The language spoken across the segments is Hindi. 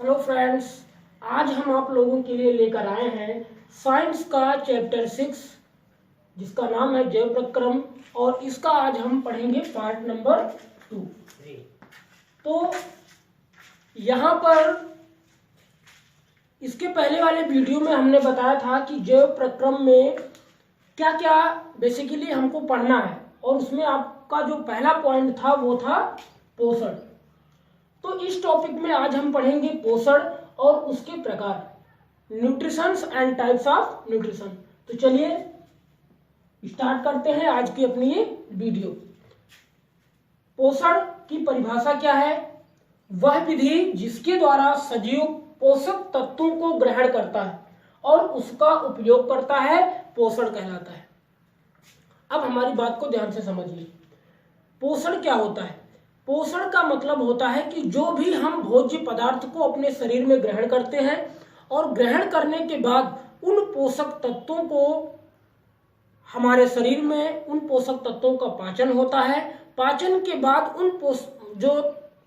हेलो फ्रेंड्स, आज हम आप लोगों के लिए लेकर आए हैं साइंस का चैप्टर 6 जिसका नाम है जैव प्रक्रम और इसका आज हम पढ़ेंगे पार्ट नंबर 2। तो यहाँ पर इसके पहले वाले वीडियो में हमने बताया था कि जैव प्रक्रम में क्या क्या बेसिकली हमको पढ़ना है और उसमें आपका जो पहला पॉइंट था वो था पोषण। तो इस टॉपिक में आज हम पढ़ेंगे पोषण और उसके प्रकार, nutritions and types of nutrition. तो चलिए स्टार्ट करते हैं आज की अपनी ये वीडियो। पोषण की परिभाषा क्या है? वह विधि जिसके द्वारा सजीव पोषक तत्वों को ग्रहण करता है और उसका उपयोग करता है पोषण कहलाता है। अब हमारी बात को ध्यान से समझिए। पोषण क्या होता है? पोषण का मतलब होता है कि जो भी हम भोज्य पदार्थ को अपने शरीर में ग्रहण करते हैं और ग्रहण करने के बाद उन पोषक तत्वों को हमारे शरीर में उन पोषक तत्वों का पाचन होता है। पाचन के बाद उन जो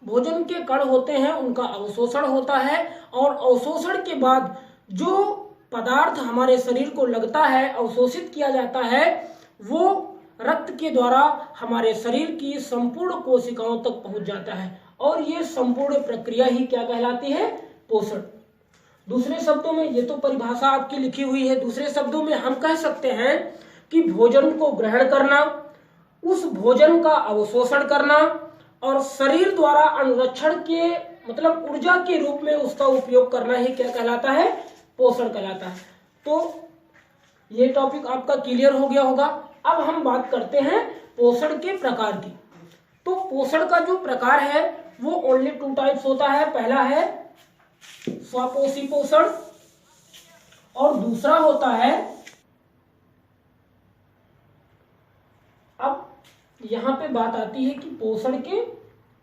भोजन के कण होते हैं उनका अवशोषण होता है और अवशोषण के बाद जो पदार्थ हमारे शरीर को लगता है, अवशोषित किया जाता है, वो रक्त के द्वारा हमारे शरीर की संपूर्ण कोशिकाओं तक पहुंच जाता है और ये संपूर्ण प्रक्रिया ही क्या कहलाती है? पोषण। दूसरे शब्दों में, ये तो परिभाषा आपकी लिखी हुई है, दूसरे शब्दों में हम कह सकते हैं कि भोजन को ग्रहण करना, उस भोजन का अवशोषण करना और शरीर द्वारा अनुरक्षण के मतलब ऊर्जा के रूप में उसका उपयोग करना ही क्या कहलाता है? पोषण कहलाता है। तो ये टॉपिक आपका क्लियर हो गया होगा। अब हम बात करते हैं पोषण के प्रकार की। तो पोषण का जो प्रकार है वो ओनली 2 टाइप्स होता है। पहला है स्वपोषी पोषण और दूसरा होता है, अब यहां पे बात आती है कि पोषण के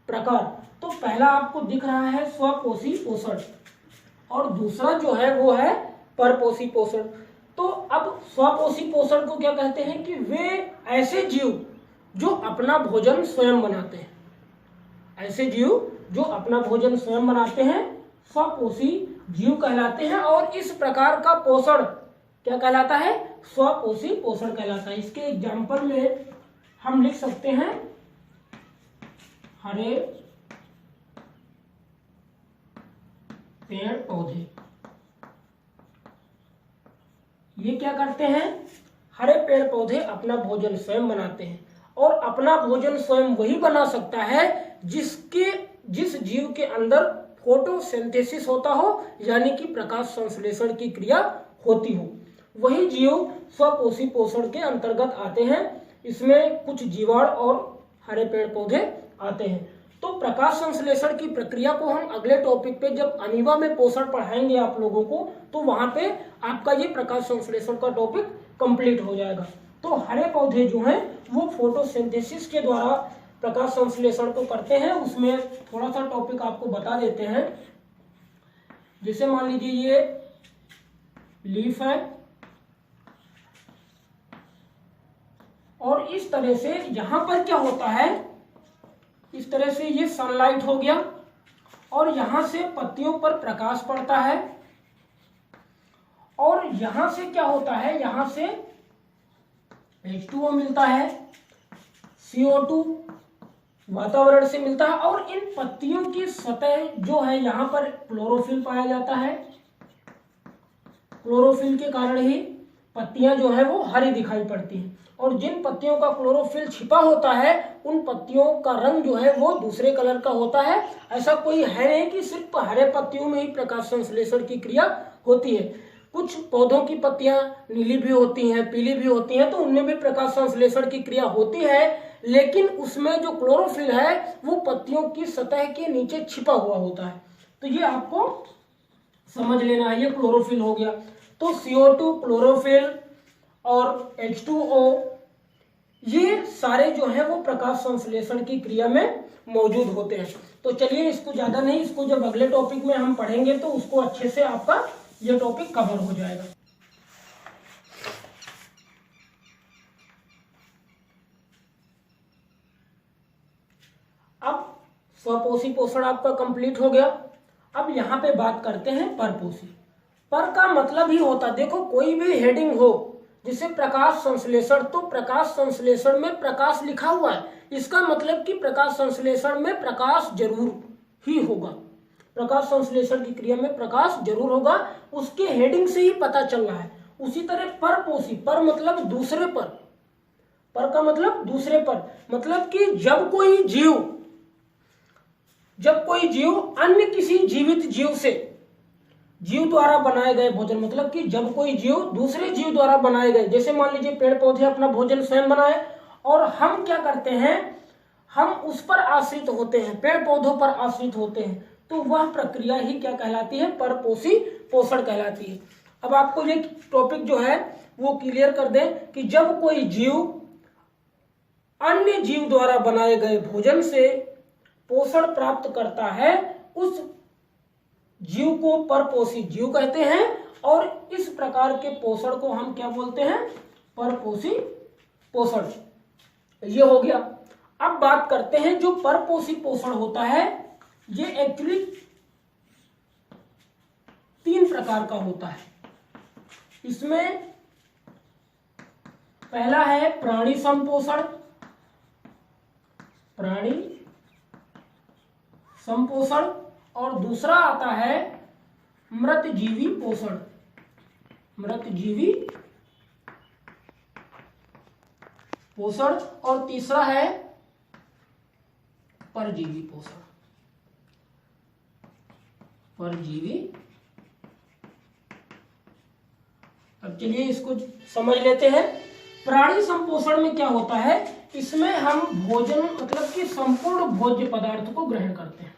प्रकार। तो पहला आपको दिख रहा है स्वपोषी पोषण और दूसरा जो है वो है परपोषी पोषण। तो अब स्वपोषी पोषण को क्या कहते हैं कि वे ऐसे जीव जो अपना भोजन स्वयं बनाते हैं, ऐसे जीव जो अपना भोजन स्वयं बनाते हैं स्वपोषी जीव कहलाते हैं और इस प्रकार का पोषण क्या कहलाता है? स्वपोषी पोषण कहलाता है। इसके एग्जाम्पल में हम लिख सकते हैं हरे पेड़ पौधे। ये क्या करते हैं? हरे पेड़ पौधे अपना भोजन स्वयं बनाते हैं और अपना भोजन स्वयं वही बना सकता है जिस जीव के अंदर फोटोसिंथेसिस होता हो, यानी कि प्रकाश संश्लेषण की क्रिया होती हो, वही जीव स्वपोषी पोषण के अंतर्गत आते हैं। इसमें कुछ जीवाणु और हरे पेड़ पौधे आते हैं। तो प्रकाश संश्लेषण की प्रक्रिया को हम अगले टॉपिक पे जब अमीबा में पोषण पढ़ाएंगे आप लोगों को, तो वहां पे आपका ये प्रकाश संश्लेषण का टॉपिक कंप्लीट हो जाएगा। तो हरे पौधे जो हैं वो फोटोसिंथेसिस के द्वारा प्रकाश संश्लेषण को करते हैं। उसमें थोड़ा सा टॉपिक आपको बता देते हैं। जैसे मान लीजिए ये लीफ है और इस तरह से यहां पर क्या होता है, इस तरह से ये सनलाइट हो गया और यहां से पत्तियों पर प्रकाश पड़ता है और यहां से क्या होता है, यहां से H2O मिलता है, CO2 वातावरण से मिलता है और इन पत्तियों की सतह जो है यहां पर क्लोरोफिल पाया जाता है। क्लोरोफिल के कारण ही पत्तियां जो है वो हरी दिखाई पड़ती हैं और जिन पत्तियों का क्लोरोफिल छिपा होता है उन पत्तियों का रंग जो है वो दूसरे कलर का होता है। ऐसा कोई है नहीं कि सिर्फ हरे पत्तियों में ही प्रकाश संश्लेषण की क्रिया होती है। कुछ पौधों की पत्तियां नीली भी होती हैं, पीली भी होती हैं, तो उनमें भी प्रकाश संश्लेषण की क्रिया होती है, लेकिन उसमें जो क्लोरोफिल है वो पत्तियों की सतह के नीचे छिपा हुआ होता है। तो ये आपको समझ लेना है। ये क्लोरोफिल हो गया। तो CO2, क्लोरोफिल और H2O ये सारे जो है वो प्रकाश संश्लेषण की क्रिया में मौजूद होते हैं। तो चलिए इसको ज्यादा नहीं, इसको जब अगले टॉपिक में हम पढ़ेंगे तो उसको अच्छे से आपका ये टॉपिक कवर हो जाएगा। अब स्वपोषी पोषण आपका कंप्लीट हो गया। अब यहाँ पे बात करते हैं परपोषी। पर का मतलब ही होता, देखो कोई भी हेडिंग हो जिसे प्रकाश संश्लेषण, तो प्रकाश संश्लेषण में प्रकाश लिखा हुआ है, इसका मतलब कि प्रकाश संश्लेषण में प्रकाश जरूर ही होगा, प्रकाश संश्लेषण की क्रिया में प्रकाश जरूर होगा, उसके हेडिंग से ही पता चल रहा है। उसी तरह परपोषी, पर मतलब दूसरे पर का मतलब दूसरे पर, मतलब कि जब कोई जीव अन्य किसी जीवित जीव से, जीव द्वारा बनाए गए भोजन, मतलब कि जब कोई जीव दूसरे जीव द्वारा बनाए गए, जैसे मान लीजिए पेड़ पौधे अपना भोजन स्वयं बनाए और हम क्या करते हैं, हम उस पर आश्रित होते हैं, पेड़ पौधों पर आश्रित होते हैं, तो वह प्रक्रिया ही क्या कहलाती है, परपोषी पोषण कहलाती है। अब आपको ये टॉपिक जो है वो क्लियर कर दें कि जब कोई जीव अन्य जीव द्वारा बनाए गए भोजन से पोषण प्राप्त करता है, उस जीव को परपोषी जीव कहते हैं, और इस प्रकार के पोषण को हम क्या बोलते हैं, परपोषी पोषण। ये हो गया। अब बात करते हैं जो परपोषी पोषण होता है, ये एक्चुअली 3 प्रकार का होता है। इसमें पहला है प्राणी संपोषण, और दूसरा आता है मृतजीवी पोषण, और तीसरा है परजीवी पोषण, अब चलिए इसको समझ लेते हैं। प्राणी संपोषण में क्या होता है, इसमें हम भोजन मतलब कि संपूर्ण भोज्य पदार्थ को ग्रहण करते हैं,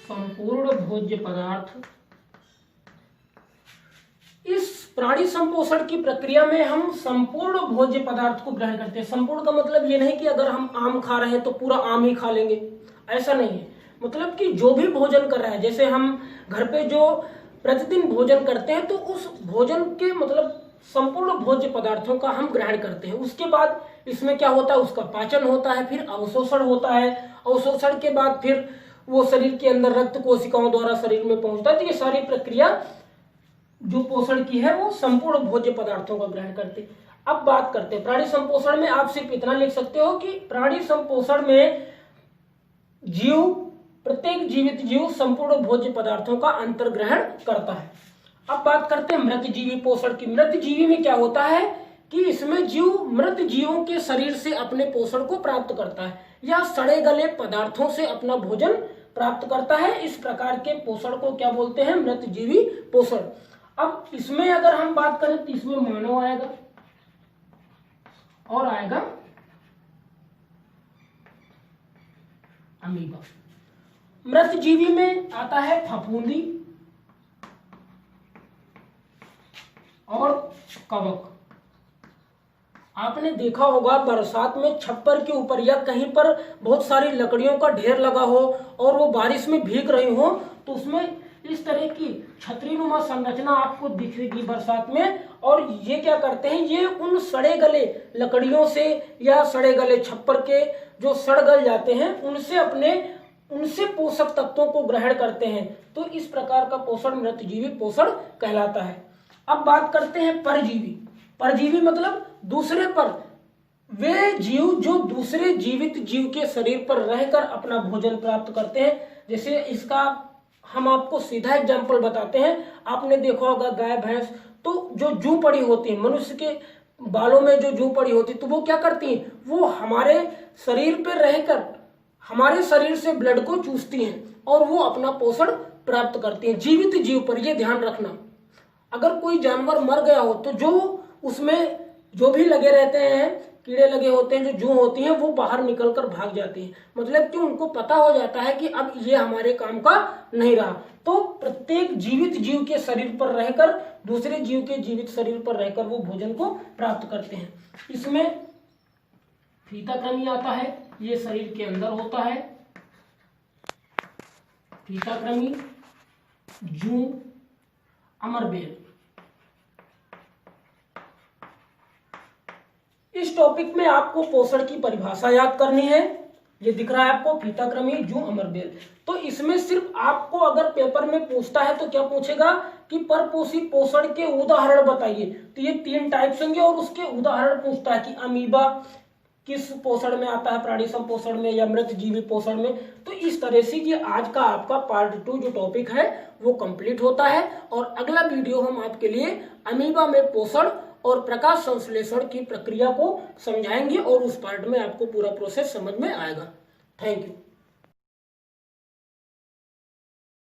संपूर्ण भोज्य पदार्थ। इस प्राणी संपोषण की प्रक्रिया में हम संपूर्ण भोज्य पदार्थ को ग्रहण करते हैं। संपूर्ण का मतलब ये नहीं कि अगर हम आम खा रहे हैं तो पूरा आम ही खा लेंगे, ऐसा नहीं है। मतलब कि जो भी भोजन कर रहा है, जैसे हम घर पे जो प्रतिदिन भोजन करते हैं तो उस भोजन के मतलब संपूर्ण भोज्य पदार्थों का हम ग्रहण करते हैं। उसके बाद इसमें क्या होता है, उसका पाचन होता है, फिर अवशोषण होता है, अवशोषण के बाद फिर वो शरीर के अंदर रक्त कोशिकाओं द्वारा शरीर में पहुंचता है। तो ये सारी प्रक्रिया जो पोषण की है वो संपूर्ण भोज्य पदार्थों का ग्रहण करते हैं। अब बात करते हैं प्राणी संपोषण में, आप सिर्फ इतना लिख सकते हो कि प्राणी संपोषण में प्रत्येक जीवित जीव संपूर्ण भोज्य पदार्थों का अंतर्ग्रहण करता है। अब बात करते हैं मृतजीवी पोषण की। मृतजीवी में क्या होता है कि इसमें जीव मृत जीवों के शरीर से अपने पोषण को प्राप्त करता है या सड़े गले पदार्थों से अपना भोजन प्राप्त करता है। इस प्रकार के पोषण को क्या बोलते हैं, मृतजीवी पोषण। अब इसमें अगर हम बात करें तो इसमें मानव आएगा और आएगा अमीबा। मृतजीवी में आता है फफूंदी और कवक। आपने देखा होगा बरसात में छप्पर के ऊपर या कहीं पर बहुत सारी लकड़ियों का ढेर लगा हो और वो बारिश में भीग रही हो तो उसमें इस तरह की छतरीनुमा संरचना आपको दिखेगी बरसात में। और ये क्या करते हैं, ये उन सड़े गले लकड़ियों से या सड़े गले छप्पर के जो सड़ गल जाते हैं उनसे पोषक तत्वों को ग्रहण करते हैं। तो इस प्रकार का पोषण मृतजीवी पोषण कहलाता है। अब बात करते हैं परजीवी। परजीवी मतलब दूसरे पर, वे जीव जो दूसरे जीवित जीव के शरीर पर रहकर अपना भोजन प्राप्त करते हैं। जैसे इसका हम आपको सीधा एग्जांपल बताते हैं। आपने देखा होगा गाय भैंस तो जो जू पड़ी होती है, मनुष्य के बालों में जो जू पड़ी होती है, तो वो क्या करती हैं, वो हमारे शरीर पर रहकर हमारे शरीर से ब्लड को चूसती हैं और वो अपना पोषण प्राप्त करती हैं जीवित जीव पर। ये ध्यान रखना, अगर कोई जानवर मर गया हो तो जो उसमें जो भी लगे रहते हैं, कीड़े लगे होते हैं, जो जू होती हैं, वो बाहर निकलकर भाग जाती हैं। मतलब कि उनको पता हो जाता है कि अब ये हमारे काम का नहीं रहा। तो प्रत्येक जीवित जीव के शरीर पर रहकर दूसरे जीव के जीवित शरीर पर रहकर वो भोजन को प्राप्त करते हैं। इसमें फीताकृमि आता है, ये शरीर के अंदर होता है। फीताकृमि, जू, अमरबेल, इस टॉपिक में आपको पोषण की परिभाषा याद करनी है। ये दिख रहा है आपको, फीताक्रमी जू अमरबेल। तो इसमें सिर्फ आपको अगर पेपर में पूछता है तो क्या पूछेगा कि परपोषी पोषण के उदाहरण बताइए। तो ये 3 टाइप्स होंगे और उसके उदाहरण पूछता है कि अमीबा किस पोषण में आता है, प्राणी संपोषण में या मृत जीवी पोषण में। तो इस तरह से ये आज का आपका पार्ट 2 जो टॉपिक है वो कंप्लीट होता है। और अगला वीडियो हम आपके लिए अमीबा में पोषण और प्रकाश संश्लेषण की प्रक्रिया को समझाएंगे और उस पार्ट में आपको पूरा प्रोसेस समझ में आएगा। Thank you.